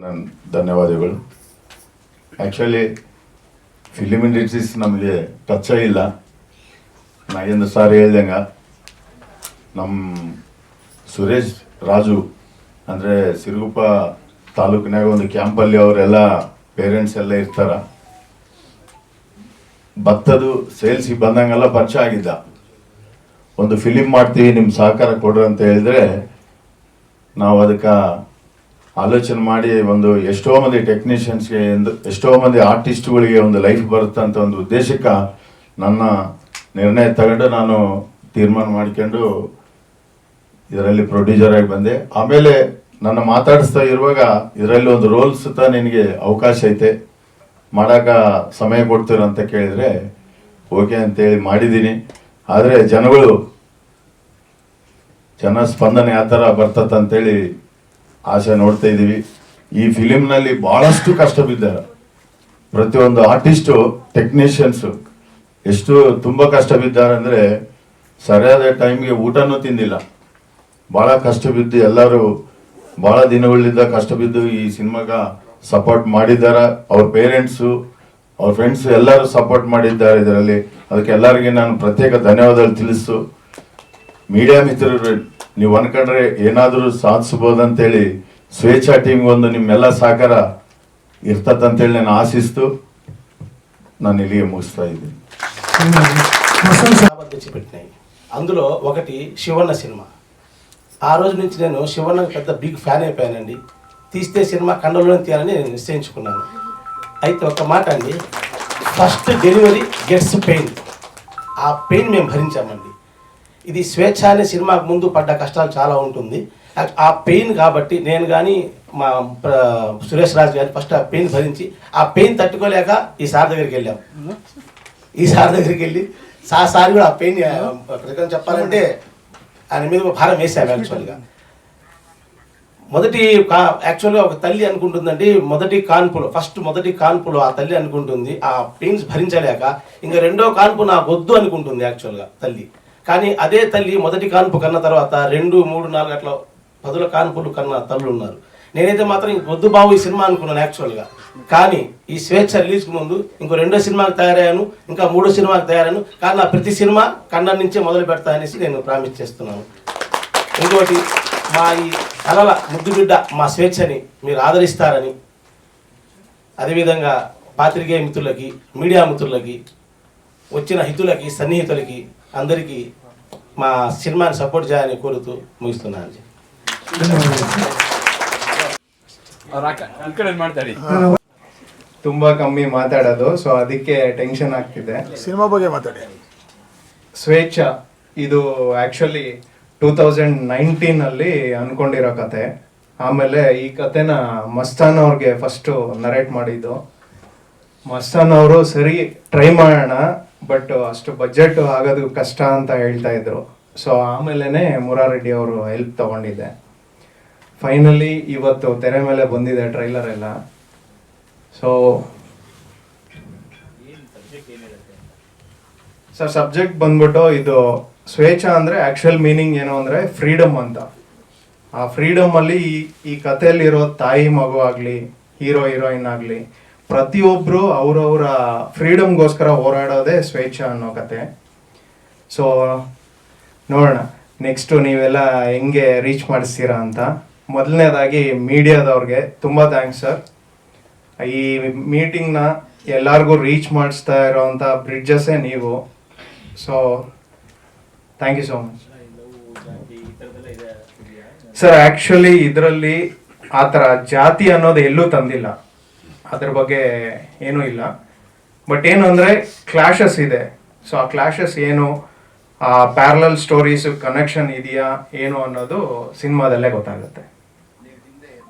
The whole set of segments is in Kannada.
ನನ್ನ ಧನ್ಯವಾದಗಳು. ಆ್ಯಕ್ಚುಲಿ ಫಿಲಿಮ್ ಇಂಡಸ್ಟ್ರೀಸ್ ನಮಗೆ ಟಚ್ ಇಲ್ಲ. ನಾಗೇಂದ್ರ ಸಾರ್ ಹೇಳ್ದಂಗೆ ನಮ್ಮ ಸುರೇಶ್ ರಾಜು ಅಂದರೆ ಸಿರುಗುಪ್ಪ ತಾಲೂಕಿನಾಗ ಒಂದು ಕ್ಯಾಂಪಲ್ಲಿ ಅವರೆಲ್ಲ ಪೇರೆಂಟ್ಸ್ ಎಲ್ಲ ಇರ್ತಾರ. ಭತ್ತದು ಸೇಲ್ಸಿಗೆ ಬಂದಂಗೆಲ್ಲ ಪರಿಚಯ ಆಗಿದ್ದ. ಒಂದು ಫಿಲಿಮ್ ಮಾಡ್ತೀವಿ, ನಿಮ್ಮ ಸಹಕಾರ ಕೊಡ್ರಿ ಅಂತ ಹೇಳಿದ್ರೆ ನಾವು ಅದಕ್ಕೆ ಆಲೋಚನೆ ಮಾಡಿ ಒಂದು ಎಷ್ಟೋ ಮಂದಿ ಟೆಕ್ನಿಷಿಯನ್ಸ್ಗೆ ಎಷ್ಟೋ ಮಂದಿ ಆರ್ಟಿಸ್ಟ್ಗಳಿಗೆ ಒಂದು ಲೈಫ್ ಬರುತ್ತೆ ಅಂತ ಒಂದು ಉದ್ದೇಶಕ್ಕೆ ನನ್ನ ನಿರ್ಣಯ ತಗೊಂಡು ನಾನು ತೀರ್ಮಾನ ಮಾಡ್ಕೊಂಡು ಇದರಲ್ಲಿ ಪ್ರೊಡ್ಯೂಸರ್ ಆಗಿ ಬಂದೆ. ಆಮೇಲೆ ನನ್ನ ಮಾತಾಡಿಸ್ತಾ ಇರುವಾಗ ಇದರಲ್ಲಿ ಒಂದು ರೋಲ್ ಸುತ್ತ ನಿನಗೆ ಅವಕಾಶ ಐತೆ, ಮಾಡೋಕೆ ಸಮಯ ಕೊಡ್ತೀರ ಅಂತ ಕೇಳಿದರೆ ಓಕೆ ಅಂತೇಳಿ ಮಾಡಿದ್ದೀನಿ. ಆದರೆ ಜನ ಸ್ಪಂದನೆ ಯಾವ ಥರ ಬರ್ತದಂತೇಳಿ ಆಸೆ ನೋಡ್ತಾ ಇದ್ದೀವಿ. ಈ ಫಿಲಿಮ್ನಲ್ಲಿ ಭಾಳಷ್ಟು ಕಷ್ಟ ಬಿದ್ದಾರೆ. ಪ್ರತಿಯೊಂದು ಆರ್ಟಿಸ್ಟು ಟೆಕ್ನಿಷಿಯನ್ಸು ಎಷ್ಟು ತುಂಬ ಕಷ್ಟ ಬಿದ್ದಾರೆ ಅಂದರೆ ಸರಿಯಾದ ಟೈಮ್ಗೆ ಊಟನೂ ತಿಂದಿಲ್ಲ. ಭಾಳ ಕಷ್ಟ ಬಿದ್ದು ಎಲ್ಲರೂ ಭಾಳ ದಿನಗಳಿಂದ ಕಷ್ಟ ಬಿದ್ದು ಈ ಸಿನಿಮಾಗೆ ಸಪೋರ್ಟ್ ಮಾಡಿದ್ದಾರೆ. ಅವ್ರ ಪೇರೆಂಟ್ಸು, ಅವ್ರ ಫ್ರೆಂಡ್ಸು ಎಲ್ಲರೂ ಸಪೋರ್ಟ್ ಮಾಡಿದ್ದಾರೆ ಇದರಲ್ಲಿ. ಅದಕ್ಕೆ ಎಲ್ಲರಿಗೆ ನಾನು ಪ್ರತ್ಯೇಕ ಧನ್ಯವಾದಗಳು ತಿಳಿಸು. ಮೀಡಿಯಾ ಮಿತ್ರರು, ನೀವು ಅನ್ಕೊಂಡ್ರೆ ಏನಾದರೂ ಸಾಧಿಸ್ಬೋದಂತೇಳಿ ಸ್ವೇಚ್ಛಾ ಟೀಮ್ಗೆ ಒಂದು ನಿಮ್ಮೆಲ್ಲ ಸಹಕಾರ ಇರ್ತದಂತೇಳಿ ನಾನು ಆಶಿಸ್ತು ನಾನು ఇలిగే ముగిస్తా ఇది. తెచ్చిపెట్టినాయి. అందులో ఒకటి శివన్న సినిమా. ఆ రోజు నుంచి నేను శివన్నకి పెద్ద బిగ్ ఫ్యాన్ అయిపోయానండి. తీస్తే సినిమా కండలోనే తీయాలని నేను నిశ్చయించుకున్నాను. అయితే ఒక మాట అండి, ఫస్ట్ డెలివరీ గెట్స్ పెయిన్. ఆ పెయిన్ మేము భరించామండి. ఇది స్వేచ్ఛ అనే సినిమాకు ముందు పడ్డ కష్టాలు చాలా ఉంటుంది. ఆ పెయిన్ కాబట్టి నేను కానీ మా సురేష్ రాజు గారి ఫస్ట్ ఆ పెయిన్ భరించి ఆ పెయిన్ తట్టుకోలేక ఈ సార్ దగ్గరికి వెళ్ళాం. ఈ సార్ దగ్గరికి వెళ్ళి సార్ కూడా ఆ పెయిన్ చెప్పాలంటే ఆయన మీద భారం వేసాము. యాక్చువల్గా యాక్చువల్గా ఒక తల్లి అనుకుంటుందండి, మొదటి కాన్పులో ఆ తల్లి అనుకుంటుంది ఆ పెయిన్స్ భరించలేక ఇంకా రెండో కాన్పు నాకు వద్దు అనుకుంటుంది యాక్చువల్గా తల్లి. కానీ అదే తల్లి మొదటి కాన్పు కన్న తర్వాత 2, 3, 4 అట్లా 10 కాన్పులు కన్న తల్లులు ఉన్నారు. నేనైతే మాత్రం వద్దు బాబు ఈ సినిమా అనుకున్నాను యాక్చువల్గా. కానీ ఈ స్వేచ్ఛ రిలీజ్కి ముందు ఇంకో 2వ సినిమాకి తయారయ్యాను, ఇంకా 3వ సినిమాకి తయారయ్యాను. కానీ నా ప్రతి సినిమా కన్నడ నుంచే మొదలు పెడతా అనేసి నేను ప్రామిస్ చేస్తున్నాను. ఇంకోటి, మా ఈ కళల ముద్దు బిడ్డ మా స్వేచ్ఛని మీరు ఆదరిస్తారని, అదేవిధంగా పాత్రికేయ మిత్రులకి, మీడియా మిత్రులకి, వచ్చిన హితులకి, సన్నిహితులకి అందరికీ మా సినిమాని సపోర్ట్ చేయాలని కోరుతూ ముగిస్తున్నాను. ತುಂಬಾ ಕಮ್ಮಿ ಮಾತಾಡೋದು, ಸೊ ಅದಕ್ಕೆ ಟೆನ್ಷನ್ ಆಗ್ತಿದೆ. ಸಿನಿಮಾ ಬಗ್ಗೆ ಮಾತಾಡಿ. ಸ್ವೇಚ್ಛ ಇದು ಆ್ಯಕ್ಚುಲಿ 2019 ಅನ್ಕೊಂಡಿರೋ ಕತೆ. ಆಮೇಲೆ ಈ ಕತೆನ ಮಸ್ತಾನ್ ಅವ್ರಿಗೆ ಫಸ್ಟು ನರೇಟ್ ಮಾಡಿದ್ದು. ಮಸ್ತಾನ್ ಅವರು ಸರಿ ಟ್ರೈ ಮಾಡೋಣ, ಬಟ್ ಅಷ್ಟು ಬಜೆಟ್ ಆಗೋದು ಕಷ್ಟ ಅಂತ ಹೇಳ್ತಾ ಇದ್ರು. ಸೊ ಆಮೇಲೆ ಮುರಾರೆಡ್ಡಿ ಅವರು ಹೆಲ್ಪ್ ತಗೊಂಡಿದ್ದೆ. ಫೈನಲಿ ಇವತ್ತು ತೆರೆ ಮೇಲೆ ಬಂದಿದೆ ಟ್ರೈಲರ್ ಎಲ್ಲ. ಸೊ ಸರ್, ಸಬ್ಜೆಕ್ಟ್ ಬಂದ್ಬಿಟ್ಟು ಇದು ಸ್ವೇಚ್ಛ ಅಂದರೆ ಆ್ಯಕ್ಚುಯಲ್ ಮೀನಿಂಗ್ ಏನು ಅಂದರೆ ಫ್ರೀಡಮ್ ಅಂತ. ಆ ಫ್ರೀಡಮಲ್ಲಿ ಈ ಕಥೆಯಲ್ಲಿರೋ ತಾಯಿ ಮಗು ಆಗಲಿ, ಹೀರೋಯಿನ್ ಆಗಲಿ, ಪ್ರತಿಯೊಬ್ಬರು ಅವರವರ ಫ್ರೀಡಮ್ಗೋಸ್ಕರ ಹೋರಾಡೋದೇ ಸ್ವೇಚ್ಛ ಅನ್ನೋ ಕತೆ. ಸೊ ನೋಡೋಣ ನೆಕ್ಸ್ಟು ನೀವೆಲ್ಲ ಹೆಂಗೆ ರೀಚ್ ಮಾಡಿಸ್ತೀರಾ ಅಂತ. ಮೊದಲನೇದಾಗಿ ಮೀಡಿಯಾದವ್ರಿಗೆ ತುಂಬ ಥ್ಯಾಂಕ್ಸ್ ಸರ್. ಈ ಮೀಟಿಂಗ್ನ ಎಲ್ಲರಿಗೂ ರೀಚ್ ಮಾಡಿಸ್ತಾ ಇರೋವಂಥ ಬ್ರಿಡ್ಜಸ್ಸೇ ನೀವು. So thank you so much sir. Actually ಇದರಲ್ಲಿ ಆ ಥರ ಜಾತಿ ಅನ್ನೋದು ಎಲ್ಲೂ ತಂದಿಲ್ಲ, ಅದ್ರ ಬಗ್ಗೆ ಏನೂ ಇಲ್ಲ. ಬಟ್ ಏನು ಅಂದರೆ ಕ್ಲಾಶಸ್ ಇದೆ. ಸೊ ಆ ಕ್ಲಾಶಸ್ ಏನು, ಆ ಪ್ಯಾರಲಲ್ ಸ್ಟೋರೀಸು ಕನೆಕ್ಷನ್ ಇದೆಯಾ ಏನು ಅನ್ನೋದು ಸಿನಿಮಾದಲ್ಲೇ ಗೊತ್ತಾಗುತ್ತೆ.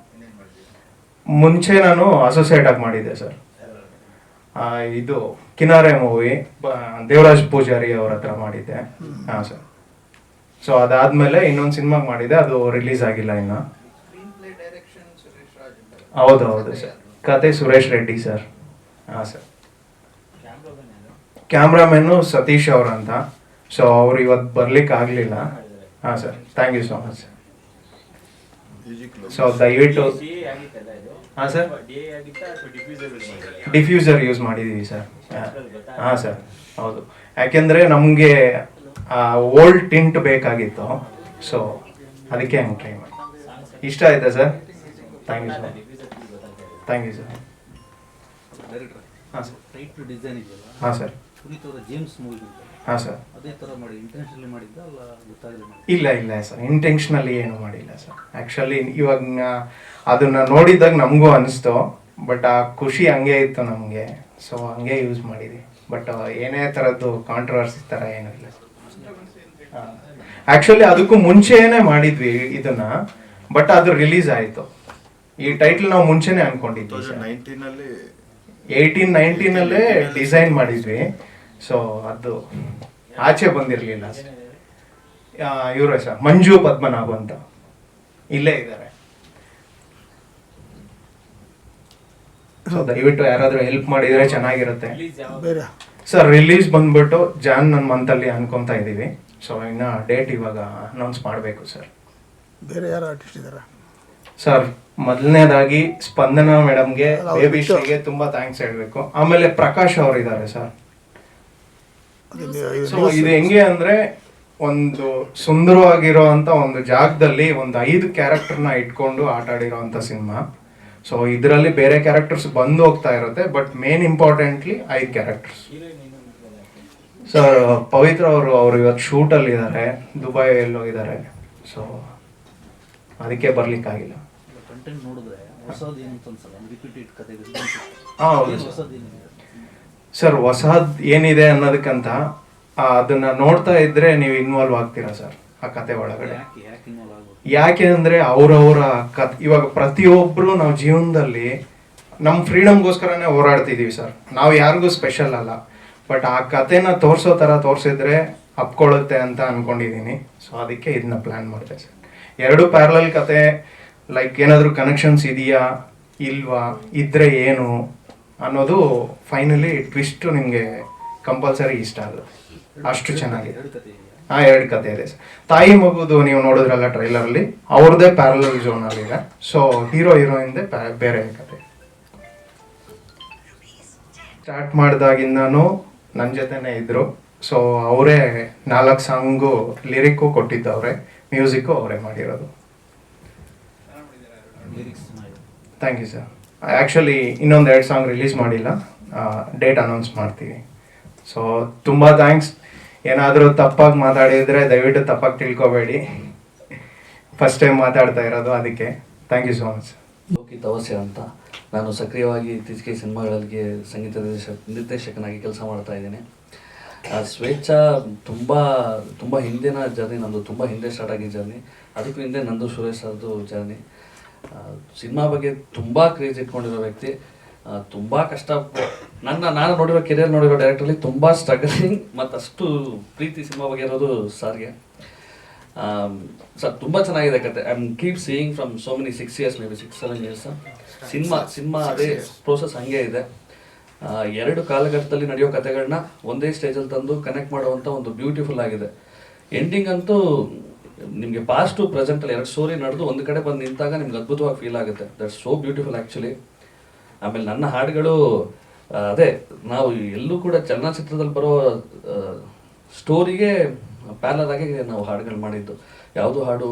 ಮುಂಚೆ ನಾನು ಅಸೋಸಿಯೇಟ್ ಆಗಿ ಮಾಡಿದ್ದೆ ಸರ್. ಇದು ಕಿನಾರೆ ಮೂವಿ ದೇವರಾಜ್ ಪೂಜಾರಿ ಅವ್ರ ಹತ್ರ ಮಾಡಿದ್ದೆ. ಹಾಂ ಸರ್. ಸೊ ಅದಾದಮೇಲೆ ಇನ್ನೊಂದು ಸಿನಿಮಾಗೆ ಮಾಡಿದ್ದೆ, ಅದು ರಿಲೀಸ್ ಆಗಿಲ್ಲ ಇನ್ನು. ಹೌದು ಸರ್. ಕತೆ ಸುರೇಶ್ ರೆಡ್ಡಿ ಸರ್. ಹಾಂ ಸರ್. ಕ್ಯಾಮ್ರಾಮನ್ನು ಸತೀಶ್ ಅವ್ರಂತ. ಸೊ ಅವ್ರು ಇವತ್ತು ಬರ್ಲಿಕ್ಕೆ ಆಗಲಿಲ್ಲ. ಹಾಂ sir. Thank you so much sir. So ದಯವಿಟ್ಟು ಹಾಂ ಸರ್ ಡಿಫ್ಯೂಸರ್ ಯೂಸ್ ಮಾಡಿದ್ದೀವಿ ಸರ್. ಹಾಂ ಸರ್ ಹೌದು, ಯಾಕೆಂದರೆ ನಮಗೆ ಓಲ್ಡ್ ಟಿಂಟ್ ಬೇಕಾಗಿತ್ತು, ಸೊ ಅದಕ್ಕೆ ಹಂಗೆ ಟ್ರೈ ಮಾಡಿ. ಇಷ್ಟ ಆಯ್ತಾ sir? Thank you sir. Thank you sir. ಹಾಂ ಸರ್. ಟೈಟ್ ಡಿಸೈನ್ ಇದೆಯಲ್ಲ, ಹಾಂ ಸರ್. ಪುನೀತ್ ಅವರ ಜೇಮ್ಸ್ ಮೂವಿ ಹಾಂ ಸರ್. ಅದೇ ಥರ ಮಾಡಿ ಇಂಟೆನ್ಷನಲಿ ಮಾಡಿದ್ದ ಅಲ್ಲ ಗೊತ್ತಾಗಲಿ ಮಾಡಿ? ಇಲ್ಲ ಸರ್, ಇಂಟೆನ್ಷನಲಿ ಏನು ಮಾಡಿಲ್ಲ ಸರ್. ಆ್ಯಕ್ಚುಲಿ ಇವಾಗ ಅದನ್ನು ನೋಡಿದಾಗ ನಮಗೂ ಅನಿಸ್ತು, ಬಟ್ ಆ ಖುಷಿ ಹಂಗೆ ಇತ್ತು ನಮಗೆ, ಸೊ ಹಂಗೆ ಯೂಸ್ ಮಾಡಿದ್ವಿ. ಬಟ್ ಏನೇ ಥರದ್ದು ಕಾಂಟ್ರವರ್ಸಿ ಥರ ಏನೂ ಇಲ್ಲ ಸರ್. ಆ್ಯಕ್ಚುಲಿ ಅದಕ್ಕೂ ಮುಂಚೆನೇ ಮಾಡಿದ್ವಿ ಇದನ್ನ, ಬಟ್ ಅದು ರಿಲೀಸ್ ಆಯಿತು. ಈ ಟೈಟಲ್ ನಾವು ಮುಂಚೆನೇ ಅನ್ಕೊಂಡಿದ್ವಿ ಸರ್. 1819 ಡಿಸೈನ್ ಮಾಡಿದ್ವಿ, ಸೊ ಅದು ಆಚೆ ಬಂದಿರಲಿಲ್ಲ. ಇವರೇ ಸರ್, ಮಂಜು ಪದ್ಮನಾಭ್ ಅಂತ ಇಲ್ಲೇ ಇದ್ದಾರೆ. ಸೊ ದಯವಿಟ್ಟು ಯಾರಾದರೂ ಹೆಲ್ಪ್ ಮಾಡಿದರೆ ಚೆನ್ನಾಗಿರುತ್ತೆ ಸರ್. ರಿಲೀಸ್ ಬಂದ್ಬಿಟ್ಟು ಜಾನ್ ಮಂತಲ್ಲಿ ಅನ್ಕೊತಾ ಇದ್ದೀವಿ. ಸೊ ಇನ್ನು ಡೇಟ್ ಇವಾಗ ಅನೌನ್ಸ್ ಮಾಡಬೇಕು ಸರ್. ಬೇರೆ ಯಾರು ಆರ್ಟಿಸ್ಟ್ ಇದ್ದಾರೆ ಸರ್? ಮೊದಲನೇದಾಗಿ ಸ್ಪಂದನಾ ಮೇಡಮ್ಗೆ, ಬೇಬಿ ಶ್ರೀಗೆ ತುಂಬಾ ಥ್ಯಾಂಕ್ಸ್ ಹೇಳಬೇಕು. ಆಮೇಲೆ ಪ್ರಕಾಶ್ ಅವರು ಇದ್ದಾರೆ ಸರ್. ಸೊ ಇದು ಹೆಂಗೆ ಅಂದ್ರೆ, ಒಂದು ಸುಂದರವಾಗಿರೋ ಅಂತ ಒಂದು ಜಾಗದಲ್ಲಿ ಒಂದು 5 ಕ್ಯಾರೆಕ್ಟರ್ನ ಇಟ್ಕೊಂಡು ಆಟ ಆಡಿರೋ ಅಂತ ಸಿನಿಮಾ. ಸೊ ಇದರಲ್ಲಿ ಬೇರೆ ಕ್ಯಾರೆಕ್ಟರ್ಸ್ ಬಂದು ಹೋಗ್ತಾ ಇರುತ್ತೆ, but main importantly 5 characters. Sir Pavithra ಅವರು ಇವತ್ತು ಶೂಟಲ್ಲಿ ಇದ್ದಾರೆ, ದುಬೈಯಲ್ಲಿ ಹೋಗಿದ್ದಾರೆ. ಸೊ ಅದಕ್ಕೆ ಬರ್ಲಿಕ್ಕಾಗಿಲ್ಲ. ಕಂಟೆಂಟ್ ನೋಡಿದ್ರೆ ಹೊಸದು ಏನು ಅಂತ ಅನ್ಸಲ್ಲ, ರಿಪೀಟೆಡ್ ಕತೆ. ಹಾಂ ಹೌದು ಹೊಸದು ಏನಿದೆ ಸರ್, ಹೊಸದ್ ಏನಿದೆ ಅನ್ನೋದಕ್ಕಂತ ಅದನ್ನ ನೋಡ್ತಾ ಇದ್ರೆ ನೀವು ಇನ್ವಾಲ್ವ್ ಆಗ್ತೀರಾ ಸರ್ ಆ ಕತೆ ಒಳಗಡೆ. ಯಾಕೆ ಇನ್ವಾಲ್ವ್ ಆಗ್ಬೋದು? ಯಾಕೆ ಅಂದ್ರೆ ಅವರವರ ಇವಾಗ ಪ್ರತಿಯೊಬ್ರು ನಾವು ಜೀವನದಲ್ಲಿ ನಮ್ಮ ಫ್ರೀಡಮ್ಗೋಸ್ಕರನೇ ಹೋರಾಡ್ತಿದೀವಿ ಸರ್. ನಾವು ಯಾರಿಗೂ ಸ್ಪೆಷಲ್ ಅಲ್ಲ, ಬಟ್ ಆ ಕತೆನ ತೋರಿಸೋ ಥರ ತೋರಿಸಿದ್ರೆ ಅಪ್ಕೊಳ್ಳುತ್ತೆ ಅಂತ ಅನ್ಕೊಂಡಿದ್ದೀನಿ. ಸೊ ಅದಕ್ಕೆ ಇದನ್ನ ಪ್ಲ್ಯಾನ್ ಮಾಡಿದೆ ಸರ್. 2 ಪ್ಯಾರಲಲ್ ಕತೆ, ಲೈಕ್ ಏನಾದರೂ ಕನೆಕ್ಷನ್ಸ್ ಇದೆಯಾ ಇಲ್ವಾ, ಇದ್ರೆ ಏನು ಅನ್ನೋದು ಫೈನಲಿ ಟ್ವಿಸ್ಟ್ ನಿಮಗೆ ಕಂಪಲ್ಸರಿ ಇಷ್ಟ ಆಗುತ್ತೆ. ಅಷ್ಟು ಚೆನ್ನಾಗಿದೆ. ಹಾಂ 2 ಕತೆ ಇದೆ ಸರ್. ತಾಯಿ ಮಗುದು ನೀವು ನೋಡಿದ್ರಲ್ಲ ಟ್ರೈಲರಲ್ಲಿ, ಅವ್ರದ್ದೇ ಪ್ಯಾರಲಲ್ ಝೋನಲ್ಲಿ ಇದೆ. ಸೊ ಹೀರೋ ಹೀರೋಯಿಂದೇ ಬೇರೆ ಕತೆ. ಸ್ಟಾರ್ಟ್ ಮಾಡಿದಾಗಿಂದನೂ ನನ್ನ ಜೊತೆನೇ ಇದ್ರು. ಸೊ ಅವರೇ 4 ಸಾಂಗು ಲಿರಿಕ್ಕು ಕೊಟ್ಟಿದ್ದವ್ರೆ, ಮ್ಯೂಸಿಕ್ಕು ಅವರೇ ಮಾಡಿರೋದು. Thank you sir. ಆ್ಯಕ್ಚುಲಿ ಇನ್ನೊಂದು 2 ಸಾಂಗ್ ರಿಲೀಸ್ ಮಾಡಿಲ್ಲ, ಡೇಟ್ ಅನೌನ್ಸ್ ಮಾಡ್ತೀವಿ. ಸೊ ತುಂಬ ಥ್ಯಾಂಕ್ಸ್. ಏನಾದರೂ ತಪ್ಪಾಗಿ ಮಾತಾಡಿದರೆ ದಯವಿಟ್ಟು ತಪ್ಪಾಗಿ ತಿಳ್ಕೊಬೇಡಿ, ಫಸ್ಟ್ ಟೈಮ್ ಮಾತಾಡ್ತಾ ಇರೋದು, ಅದಕ್ಕೆ ಥ್ಯಾಂಕ್ ಯು ಸೋ ಮಚ್. ಲೋಕಿತ್ ಅವಸ್ಯ ಅಂತ, ನಾನು ಸಕ್ರಿಯವಾಗಿ ಇತ್ತೀಚೆಗೆ ಸಿನಿಮಾಗಳಿಗೆ ಸಂಗೀತ ನಿರ್ದೇಶಕನಾಗಿ ಕೆಲಸ ಮಾಡ್ತಾ ಇದ್ದೀನಿ. ಸ್ವೇಚ್ಛಾ ತುಂಬ ಹಿಂದಿನ ಜರ್ನಿ ನಂದು, ತುಂಬ ಹಿಂದೆ ಸ್ಟಾರ್ಟ್ ಆಗಿದ್ದ ಜರ್ನಿ. ಅದಕ್ಕೂ ಹಿಂದೆ ನಂದು ಸುರೇಶ್ ಸರ್ದು ಜರ್ನಿ. ಸಿನಿಮಾ ಬಗ್ಗೆ ತುಂಬ ಕ್ರೇಜ್ ಇಟ್ಕೊಂಡಿರೋ ವ್ಯಕ್ತಿ. ತುಂಬ ಕಷ್ಟ, ನಾನು ನೋಡಿರೋ ಕೆರಿಯರ್ ನೋಡಿರೋ ಡೈರೆಕ್ಟ್ರಲ್ಲಿ ತುಂಬ ಸ್ಟ್ರಗಲಿಂಗ್ ಮತ್ತು ಅಷ್ಟು ಪ್ರೀತಿ ಸಿನಿಮಾ ಬಗ್ಗೆ ಇರೋದು ಸರ್ಗೆ. ಸರ್ ತುಂಬ ಚೆನ್ನಾಗಿದೆ ಕತೆ. I am keep seeing from so many 6 years, may be 6-7 years. Cinema ಅದೇ ಪ್ರೋಸೆಸ್ ಹಂಗೆ ಇದೆ. 2 ಕಾಲಘಟ್ಟದಲ್ಲಿ ನಡೆಯೋ ಕತೆಗಳನ್ನ ಒಂದೇ ಸ್ಟೇಜಲ್ಲಿ ತಂದು ಕನೆಕ್ಟ್ ಮಾಡುವಂಥ ಒಂದು ಬ್ಯೂಟಿಫುಲ್ ಆಗಿದೆ. ಎಂಡಿಂಗ್ ಅಂತೂ ನಿಮಗೆ ಪಾಸ್ಟ್ ಟು ಪ್ರೆಸೆಂಟಲ್ಲಿ 2 ಸ್ಟೋರಿ ನಡೆದು ಒಂದು ಕಡೆ ಬಂದು ನಿಂತಾಗ ನಿಮ್ಗೆ ಅದ್ಭುತವಾಗಿ ಫೀಲ್ ಆಗುತ್ತೆ. That's so beautiful actually. ಆಮೇಲೆ ನನ್ನ ಹಾಡುಗಳು ಅದೇ, ನಾವು ಎಲ್ಲೂ ಕೂಡ ಚಲನಚಿತ್ರದಲ್ಲಿ ಬರೋ ಸ್ಟೋರಿಗೆ ಪ್ಯಾರಲಲ್ ಆಗಿ ನಾವು ಹಾಡುಗಳು ಮಾಡಿದ್ದು. ಯಾವುದೋ ಹಾಡು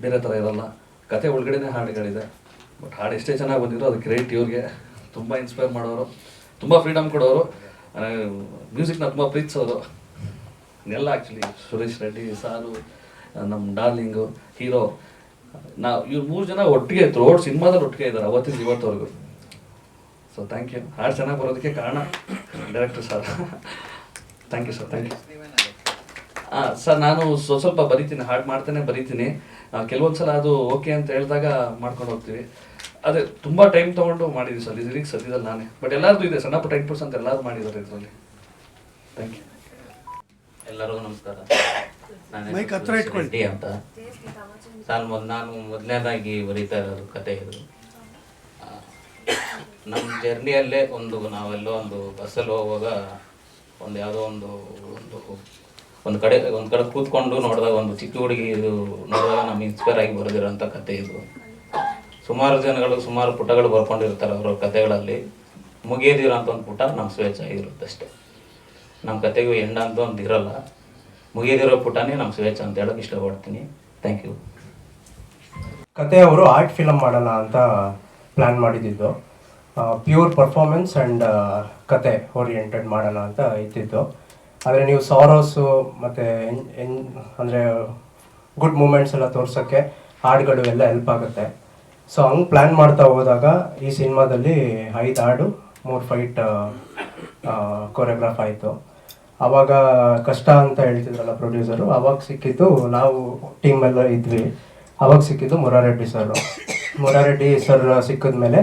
ಬೇರೆ ಥರ ಇರಲ್ಲ, ಕತೆ ಒಳಗಡೆನೇ ಹಾಡುಗಳಿದೆ. ಬಟ್ ಹಾಡು ಎಷ್ಟೇ ಚೆನ್ನಾಗಿ ಬಂದಿರೋ ಅದು ಗ್ರೇಟ್. ಇವ್ರಿಗೆ ತುಂಬ ಇನ್ಸ್ಪೈರ್ ಮಾಡೋರು, ತುಂಬ ಫ್ರೀಡಮ್ ಕೊಡೋರು, ಮ್ಯೂಸಿಕ್ನ ತುಂಬ ಪ್ರೀತಿಸೋರು ಎಲ್ಲ. ಆ್ಯಕ್ಚುಲಿ ಸುರೇಶ್ ರೆಡ್ಡಿ ಸಾರು, ನಮ್ಮ ಡಾರ್ಲಿಂಗು ಹೀರೋ, ಇವ್ರು 3 ಜನ ಒಟ್ಟಿಗೆ ಥ್ರೂಔಟ್ ಸಿನಿಮಾದಲ್ಲಿ ಒಟ್ಟಿಗೆ ಇದ್ದಾರೆ ಅವತ್ತಿಂದ ಇವತ್ತವರೆಗೂ. So thank you. ಹಾಡು ಚೆನ್ನಾಗಿ ಬರೋದಕ್ಕೆ ಕಾರಣ director sir. Thank you sir. Thank you. Sir ನಾನು ಸ್ವಲ್ಪ ಬರಿತೀನಿ, ಹಾಡು ಮಾಡ್ತಾನೆ ಬರಿತೀನಿ. ಕೆಲವೊಂದು ಸಲ ಅದು ಓಕೆ ಅಂತ ಹೇಳಿದಾಗ ಮಾಡ್ಕೊಂಡು ಹೋಗ್ತೀವಿ. ಅದೇ ತುಂಬ ಟೈಮ್ ತೊಗೊಂಡು ಮಾಡಿದ್ದೀವಿ ಸರ್. ಲಿರಿಕ್ಸ್ ಸದ್ಯದಲ್ಲಿ ನಾನೇ, ಬಟ್ ಎಲ್ಲರದು ಇದೆ, ಸಣ್ಣ ಪುಟ್ಟ ಇನ್ಪುಟ್ಸ್ ಅಂತ ಎಲ್ಲರೂ ಮಾಡಿದ್ದಾರೆ ಇದರಲ್ಲಿ. Thank you. ಎಲ್ಲರಿಗೂ ನಮಸ್ಕಾರ. ನಾನು ರೆಡ್ಡಿ ಅಂತ. ನಾನು ಮೊದಲನೇದಾಗಿ ಬರೀತಾ ಇರೋದು ಕತೆ ಇದು. ನಮ್ಮ ಜರ್ನಿಯಲ್ಲೇ ನಾವೆಲ್ಲೋ ಒಂದು ಬಸ್ಸಲ್ಲಿ ಹೋಗುವಾಗ ಯಾವುದೋ ಒಂದು ಒಂದು ಕಡೆ ಕೂತ್ಕೊಂಡು ನೋಡಿದಾಗ ಒಂದು ಚಿಕ್ಕ ಹುಡುಗಿ ಇದು ನೋಡಿದಾಗ ನಮ್ಗೆ ಇನ್ಸ್ಪೈರ್ ಆಗಿ ಬರೆದಿರೋಂಥ ಕತೆ ಇದು. ಸುಮಾರು ಜನಗಳು ಸುಮಾರು ಪುಟಗಳು ಬರ್ಕೊಂಡಿರ್ತಾರೆ ಅವ್ರ ಕತೆಗಳಲ್ಲಿ, ಮುಗಿಯದಿರೋಂಥ ಒಂದು ಪುಟ ನಮ್ಮ ಸ್ವೇಚ್ಛೆ ಆಗಿರುತ್ತೆ ಅಷ್ಟೇ. ನಮ್ಮ ಕತೆಗೂ ಎಂಡ ಅಂತ ಒಂದು ಇರಲ್ಲ, ಮುಗಿಯದಿರೋ ಪುಟನೇ ನಮ್ಮ ಸ್ವೇಚ್ಛೆ ಅಂತ ಹೇಳೋಕೆ ಇಷ್ಟಪಡ್ತೀನಿ. Thank you. ಕತೆ ಅವರು ಆರ್ಟ್ ಫಿಲಮ್ ಮಾಡೋಣ ಅಂತ ಪ್ಲ್ಯಾನ್ ಮಾಡಿದ್ದು, ಪ್ಯೂರ್ ಪರ್ಫಾರ್ಮೆನ್ಸ್ ಆ್ಯಂಡ್ ಕತೆ ಓರಿಯೆಂಟೆಡ್ ಮಾಡೋಣ ಅಂತ ಇದ್ದಿದ್ದು. ಆದರೆ ನೀವು ಸಾರೋಸು ಮತ್ತು ಅಂದರೆ ಗುಡ್ ಮೂಮೆಂಟ್ಸ್ ಎಲ್ಲ ತೋರ್ಸೋಕ್ಕೆ ಹಾಡುಗಳು ಎಲ್ಲ ಹೆಲ್ಪ್ ಆಗುತ್ತೆ. ಸೊ ಹಂಗೆ ಪ್ಲ್ಯಾನ್ ಮಾಡ್ತಾ ಹೋದಾಗ ಈ ಸಿನಿಮಾದಲ್ಲಿ 5 ಹಾಡು 3 ಫೈಟ್ ಕೊರಿಯೋಗ್ರಾಫ್ ಆಯಿತು. ಆವಾಗ ಕಷ್ಟ ಅಂತ ಹೇಳ್ತಿದ್ರಲ್ಲ ಪ್ರೊಡ್ಯೂಸರು, ಆವಾಗ ಸಿಕ್ಕಿದ್ದು ನಾವು ಟೀಮೆಲ್ಲ ಇದ್ವಿ. ಆವಾಗ ಸಿಕ್ಕಿದ್ದು ಮುರಾರೆಡ್ಡಿ ಸರ್. ಮುರಾರೆಡ್ಡಿ ಸರ್ ಸಿಕ್ಕಿದ ಮೇಲೆ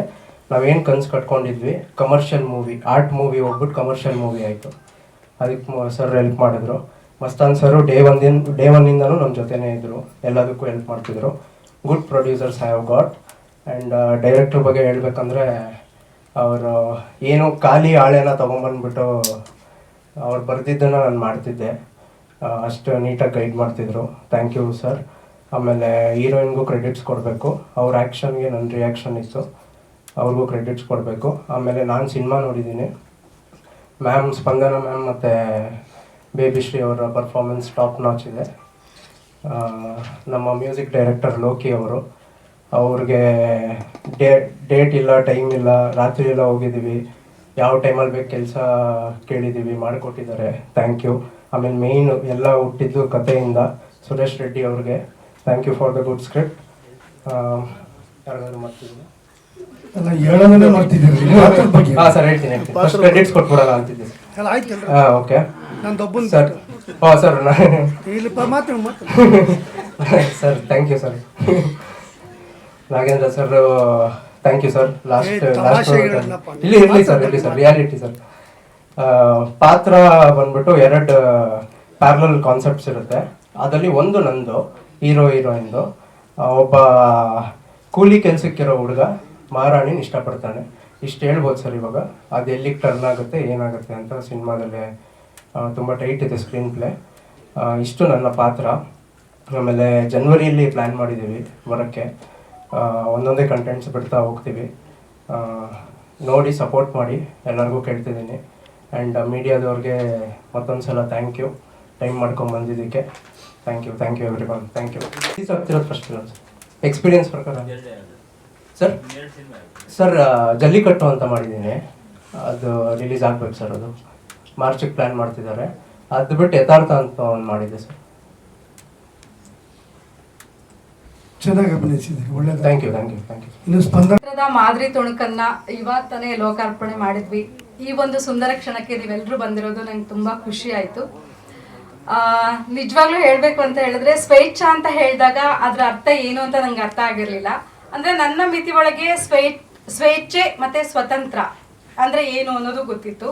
ನಾವೇನು ಕನಸು ಕಟ್ಕೊಂಡಿದ್ವಿ, ಕಮರ್ಷಿಯಲ್ ಮೂವಿ, ಆರ್ಟ್ ಮೂವಿ ಹೋಗ್ಬಿಟ್ಟು ಕಮರ್ಷಿಯಲ್ ಮೂವಿ ಆಯಿತು. ಅದಕ್ಕೆ ಸರ್ ಹೆಲ್ಪ್ ಮಾಡಿದ್ರು. ಮಸ್ತಾನ್ ಸರು ಡೇ ಒನ್ನಿಂದನೂ ನಮ್ಮ ಜೊತೆನೇ ಇದ್ದರು, ಎಲ್ಲದಕ್ಕೂ ಹೆಲ್ಪ್ ಮಾಡ್ತಿದ್ರು. Good producers have got. And director ಬಗ್ಗೆ ಹೇಳ್ಬೇಕಂದ್ರೆ ಅವರು ಏನು ಖಾಲಿ ಹಾಳೆನ ತೊಗೊಂಬಂದ್ಬಿಟ್ಟು ಅವ್ರು ಬರೆದಿದ್ದನ್ನು ನಾನು ಮಾಡ್ತಿದ್ದೆ, ಅಷ್ಟು ನೀಟಾಗಿ ಗೈಡ್ ಮಾಡ್ತಿದ್ರು. Thank you sir. ಆಮೇಲೆ ಹೀರೋಯಿನ್ಗೂ ಕ್ರೆಡಿಟ್ಸ್ ಕೊಡಬೇಕು, ಅವ್ರ ಆ್ಯಕ್ಷನ್ಗೆ ನನ್ನ ರಿಯಾಕ್ಷನ್ ಇತ್ತು, ಅವ್ರಿಗೂ ಕ್ರೆಡಿಟ್ಸ್ ಕೊಡಬೇಕು. ಆಮೇಲೆ ನಾನು ಸಿನಿಮಾ ನೋಡಿದ್ದೀನಿ, ಮ್ಯಾಮ್ ಸ್ಪಂದನ ಮ್ಯಾಮ್ ಮತ್ತು ಬೇಬಿಶ್ರೀ ಅವರ ಪರ್ಫಾರ್ಮೆನ್ಸ್ ಟಾಪ್ ನಾಚ್ ಇದೆ. ನಮ್ಮ ಮ್ಯೂಸಿಕ್ ಡೈರೆಕ್ಟರ್ ಲೋಕಿ ಅವರು, ಅವ್ರಿಗೆ ಡೇಟ್ ಇಲ್ಲ, ಟೈಮ್ ಇಲ್ಲ, ರಾತ್ರಿ ಎಲ್ಲ ಹೋಗಿದ್ದೀವಿ, ಯಾವ ಟೈಮಲ್ಲಿ ಬೇಕು ಕೆಲಸ ಕೇಳಿದ್ದೀವಿ, ಮಾಡಿಕೊಟ್ಟಿದ್ದಾರೆ. Thank you. ಆಮೇಲೆ ಮೇಯ್ನು ಎಲ್ಲ ಹುಟ್ಟಿದ್ದು ಕಥೆಯಿಂದ ಸುರೇಶ್ ರೆಡ್ಡಿ ಅವ್ರಿಗೆ thank you for the good script. ಯಾರಾದರೂ ಮಾಡ್ತಿದ್ದೀನಿ? ಅಲ್ಲ, ಹೇಳೋದನ್ನೇ ಮಾಡ್ತಿದ್ದೀರಿ ಬಗ್ಗೆ. ಹಾಂ ಸರ್, ಹೇಳ್ತೀನಿ ಫಸ್ಟ್ ಕ್ರೆಡಿಟ್ಸ್ ಕೊಟ್ಬಿಡೋಣ ಅಂತಿದ್ದೆ. ಎಲ್ಲ ಆಯ್ತಲ್ಲ? ಹಾಂ, ಓಕೆ. ನಾನು ಒಬ್ಬನ ಸರ್, ಹಾಂ ಸರ್, ಇಲ್ಲಪ್ಪ ಮಾತು sir thank you sir. Nagendra sir thank you sir. Last ಇಲ್ಲಿ ಸರ್ ರಿಯಾಲಿಟಿ ಸರ್. ಪಾತ್ರ ಬಂದ್ಬಿಟ್ಟು 2 ಪ್ಯಾರಲಲ್ ಕಾನ್ಸೆಪ್ಟ್ಸ್ ಇರುತ್ತೆ. ಅದರಲ್ಲಿ ಒಂದು ನಂದು, ಹೀರೋಯಿನ್ದು. ಒಬ್ಬ ಕೂಲಿ ಕೆಲಸಕ್ಕಿರೋ ಹುಡುಗ ಮಹಾರಾಣಿನ ಇಷ್ಟಪಡ್ತಾನೆ. ಇಷ್ಟು ಹೇಳ್ಬೋದು ಸರ್. ಇವಾಗ ಅದು ಎಲ್ಲಿಗೆ ಟರ್ನ್ ಆಗುತ್ತೆ, ಏನಾಗುತ್ತೆ ಅಂತ ಸಿನಿಮಾದಲ್ಲೇ ತುಂಬ ಟೈಟ್ ಇದೆ ಸ್ಕ್ರೀನ್ ಪ್ಲೇ. ಇಷ್ಟು ನನ್ನ ಪಾತ್ರ. ಆಮೇಲೆ ಜನವರಿಯಲ್ಲಿ ಪ್ಲ್ಯಾನ್ ಮಾಡಿದ್ದೀವಿ ಬರೋಕ್ಕೆ. ಒಂದೊಂದೇ ಕಂಟೆಂಟ್ಸ್ ಬಿಡ್ತಾ ಹೋಗ್ತೀವಿ. ನೋಡಿ ಸಪೋರ್ಟ್ ಮಾಡಿ ಎಲ್ಲರಿಗೂ ಕೇಳ್ತಿದ್ದೀನಿ. ಆ್ಯಂಡ್ ಮೀಡಿಯಾದವ್ರಿಗೆ ಮತ್ತೊಂದು ಸಲ ಥ್ಯಾಂಕ್ ಯು, ಟೈಮ್ ಮಾಡ್ಕೊಂಡು ಬಂದಿದ್ದಕ್ಕೆ. Thank you everyone. Thank you. Release ಆಗ್ತಿರೋದು ಫಸ್ಟ್ ಫಿಲಮ್ ಸರ್, ಎಕ್ಸ್ಪೀರಿಯನ್ಸ್ ಪ್ರಕಾರ ಸರ್. ಜಲ್ಲಿಕಟ್ಟು ಅಂತ ಮಾಡಿದ್ದೀನಿ, ಅದು ರಿಲೀಸ್ ಆಗ್ಬೇಕು ಸರ್. ಅದು ಮಾರ್ಚಿಗೆ ಪ್ಲ್ಯಾನ್ ಮಾಡ್ತಿದ್ದಾರೆ. ಅದು ಬಿಟ್ಟು ಯಥಾರ್ಥ ಅಂತ ಒಂದು ಮಾಡಿದೆ ಸರ್. ಚೆನ್ನಾಗಿ ಅಭಿನಯಿಸಿದ್ದೀರಿ, ಒಳ್ಳೆಯದು. Thank you. ಇನ್ನು ಸ್ಪಂದನ ಮಾದರಿ ತುಣುಕನ್ನ ಇವತ್ತನೇ ಲೋಕಾರ್ಪಣೆ ಮಾಡಿದ್ವಿ. ಈ ಒಂದು ಸುಂದರ ಕ್ಷಣಕ್ಕೆ ನೀವೆಲ್ಲರೂ ಬಂದಿರೋದು ನಂಗೆ ತುಂಬಾ ಖುಷಿ ಆಯ್ತು. ನಿಜವಾಗ್ಲೂ ಹೇಳ್ಬೇಕು ಅಂತ ಹೇಳಿದ್ರೆ, ಸ್ವೇಚ್ಛಾ ಅಂತ ಹೇಳಿದಾಗ ಅದ್ರ ಅರ್ಥ ಏನು ಅಂತ ನಂಗೆ ಅರ್ಥ ಆಗಿರ್ಲಿಲ್ಲ. ಅಂದ್ರೆ ನನ್ನ ಮಿತಿ ಒಳಗೆ ಸ್ವೇಚ್ಛೆ ಮತ್ತೆ ಸ್ವತಂತ್ರ ಅಂದ್ರೆ ಏನು ಅನ್ನೋದು ಗೊತ್ತಿತ್ತು.